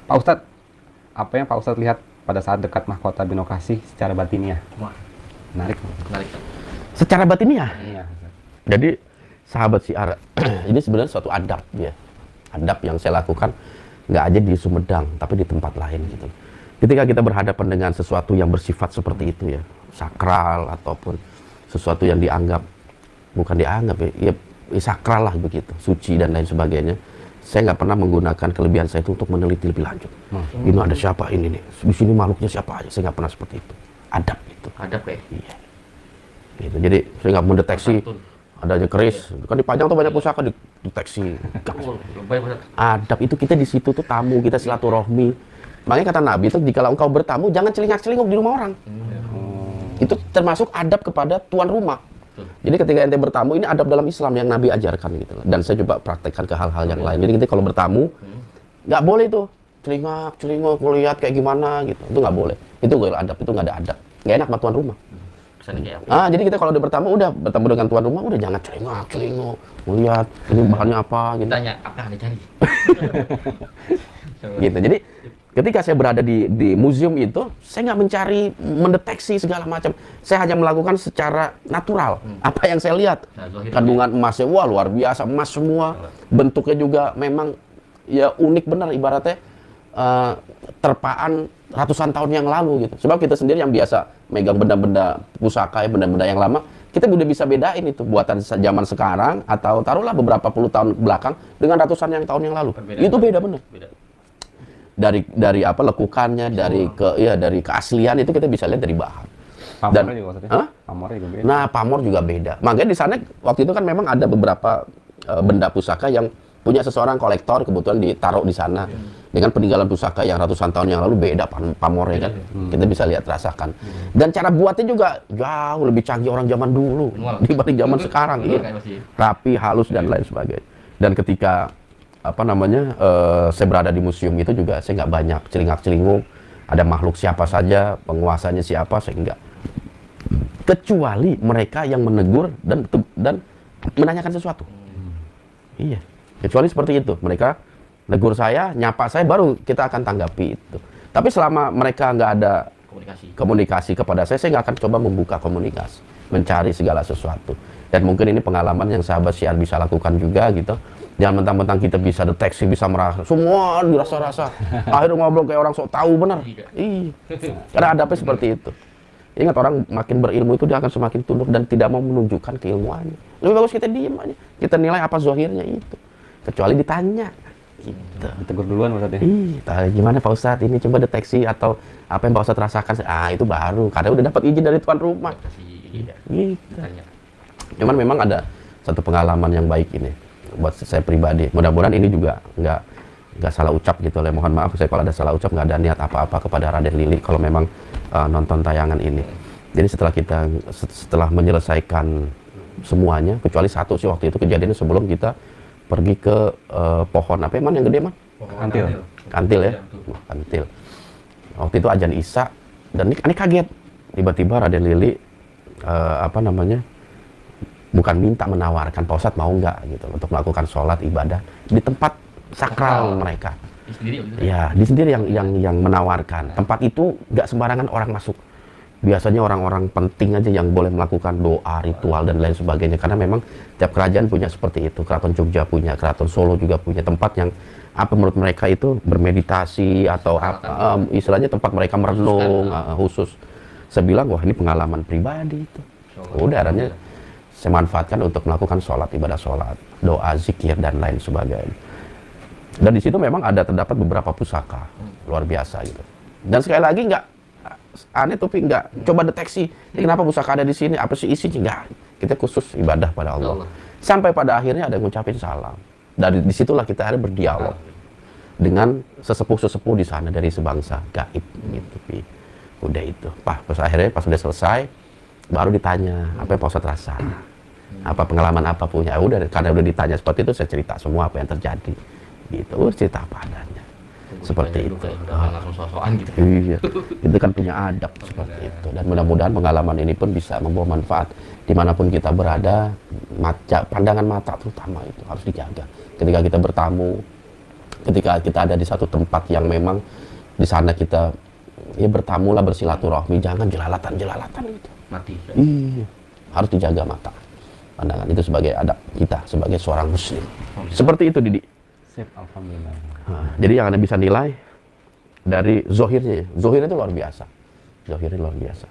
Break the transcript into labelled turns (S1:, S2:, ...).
S1: Pak Ustadz, apa yang Pak Ustadz lihat pada saat dekat mahkota binokasi secara batiniah?
S2: Wah,
S1: Menarik.
S2: menarik.
S3: Secara batiniah.
S1: Iya.
S3: Jadi sahabat syiar ini sebenarnya suatu adab ya. Adab yang saya lakukan nggak aja di Sumedang, tapi di tempat lain gitu. Ketika kita berhadapan dengan sesuatu yang bersifat seperti itu ya, sakral ataupun sesuatu yang dianggap, bukan dianggap ya sakral lah begitu, suci dan lain sebagainya. Saya nggak pernah menggunakan kelebihan saya itu untuk meneliti lebih lanjut. Ini ada siapa ini nih, di sini makhluknya siapa aja. Saya nggak pernah seperti itu. Adab itu.
S2: Adab ya.
S3: Iya. Gitu. Jadi saya nggak mendeteksi adanya keris. Kan dipajang tuh banyak pusaka dideteksi. Adab itu kita di situ tuh tamu, kita silaturahmi. Makanya kata Nabi itu, jika engkau bertamu jangan celingak-celinguk di rumah orang. Itu termasuk adab kepada tuan rumah. Jadi ketika ente bertamu, ini adab dalam Islam yang Nabi ajarkan gitu. Dan saya coba praktekkan ke hal-hal yang lain. Jadi kita kalau bertamu, nggak boleh tuh celingak-celinguk, melihat kayak gimana gitu. Itu nggak boleh. Itu gak adab, itu nggak ada adab. Nggak enak sama tuan rumah. Jadi kita kalau udah bertamu, udah bertemu dengan tuan rumah, udah jangan celingak-celinguk, melihat ini bahannya apa gitu.
S2: Tanya apa yang dicari.
S3: Gitu. Jadi ketika saya berada di museum itu, saya nggak mencari mendeteksi segala macam. Saya hanya melakukan secara natural. Apa yang saya lihat, kandungan emasnya, wah luar biasa, emas semua. Bentuknya juga memang ya unik benar, ibaratnya terpaan ratusan tahun yang lalu gitu. Sebab kita sendiri yang biasa megang benda-benda pusaka, benda-benda yang lama, kita udah bisa bedain itu buatan zaman sekarang atau taruhlah beberapa puluh tahun belakang dengan ratusan tahun yang lalu. Itu beda benar. Dari apa lekukannya, dari keaslian itu kita bisa lihat dari bahan.
S1: Pamornya juga maksudnya? Pamornya juga beda.
S3: Nah, pamor juga beda. Makanya di sana waktu itu kan memang ada beberapa benda pusaka yang punya seseorang kolektor, kebetulan ditaruh di sana. Dengan peninggalan pusaka yang ratusan tahun yang lalu beda pamornya kan. Kita bisa lihat, rasakan. Dan cara buatnya juga jauh lebih canggih orang zaman dulu dibanding zaman sekarang. Iya. Rapi, halus dan lain sebagainya. Dan ketika saya berada di museum itu juga saya nggak banyak celingak-celinguk, ada makhluk siapa saja, penguasanya siapa, saya nggak. Kecuali mereka yang menegur dan menanyakan sesuatu. Iya, kecuali seperti itu. Mereka negur saya, nyapa saya, baru kita akan tanggapi itu. Tapi selama mereka nggak ada komunikasi kepada saya nggak akan coba membuka komunikasi, mencari segala sesuatu. Dan mungkin ini pengalaman yang sahabat syiar bisa lakukan juga gitu. Jangan mentang-mentang kita bisa deteksi, bisa merasa, semua dirasa-rasa. Akhirnya ngobrol kayak orang sok tahu benar. Iya. Karena adabnya seperti itu. Ingat, orang makin berilmu itu dia akan semakin tunduk dan tidak mau menunjukkan keilmuannya. Lebih bagus kita diem aja. Kita nilai apa zahirnya itu. Kecuali ditanya. Gitu.
S1: Ditegur duluan Pak Ustadz ya?
S3: Iya, gimana Pak Ustadz ini coba deteksi atau apa yang Pak Ustadz rasakan. Itu baru. Karena udah dapat izin dari tuan rumah. Gitu. Cuman memang ada satu pengalaman yang baik ini buat saya pribadi. Mudah-mudahan ini juga nggak salah ucap gitu. Mohon maaf saya kalau ada salah ucap, nggak ada niat apa-apa kepada Raden Lili kalau memang nonton tayangan ini. Jadi setelah menyelesaikan semuanya, kecuali satu sih waktu itu kejadiannya sebelum kita pergi ke pohon apa yang gede man? Kantil ya. Kantil. Waktu itu ajan Isya dan ini kaget. Tiba-tiba Raden Lili bukan minta, menawarkan, Pak Ustadz mau nggak gitu untuk melakukan sholat ibadah di tempat sakral mereka. Di sendiri yang menawarkan. Tempat itu nggak sembarangan orang masuk. Biasanya orang-orang penting aja yang boleh melakukan doa, ritual dan lain sebagainya. Karena memang tiap kerajaan punya seperti itu. Keraton Jogja punya, Keraton Solo juga punya tempat yang menurut mereka itu bermeditasi atau istilahnya tempat mereka merenung khusus. Saya bilang, wah ini pengalaman pribadi itu. Udah adanya saya manfaatkan untuk melakukan sholat, ibadah sholat, doa, zikir, dan lain sebagainya. Dan di situ memang terdapat beberapa pusaka, luar biasa gitu. Dan sekali lagi nggak aneh tapi nggak coba deteksi, kenapa pusaka ada di sini, apa sih isinya, nggak. Kita khusus ibadah pada Allah. Sampai pada akhirnya ada yang ngucapin salam. Dari disitulah kita akhirnya berdialog dengan sesepuh-sesepuh di sana dari sebangsa gaib gitu. Udah itu, pas akhirnya pas udah selesai, baru ditanya apa yang Pak Ustadz rasa, apa pengalaman apa punya. Udah, karena udah ditanya seperti itu, saya cerita semua apa yang terjadi gitu. Cerita apa adanya seperti itu.
S2: Gitu.
S3: Iya, itu kan punya adab seperti itu. Dan mudah-mudahan pengalaman ini pun bisa membawa manfaat dimanapun kita berada. Pandangan mata terutama itu harus dijaga ketika kita bertamu. Ketika kita ada di satu tempat yang memang di sana kita ya bertamu lah, bersilaturahmi, jangan jelalatan gitu.
S2: Mati.
S3: Iya, harus dijaga mata pandangan itu sebagai adab kita sebagai seorang muslim. Seperti itu, Didi.
S1: Sip, alhamdulillah.
S3: Nah, jadi yang Anda bisa nilai dari zohirnya. Zohirnya itu luar biasa. Zohirnya luar biasa.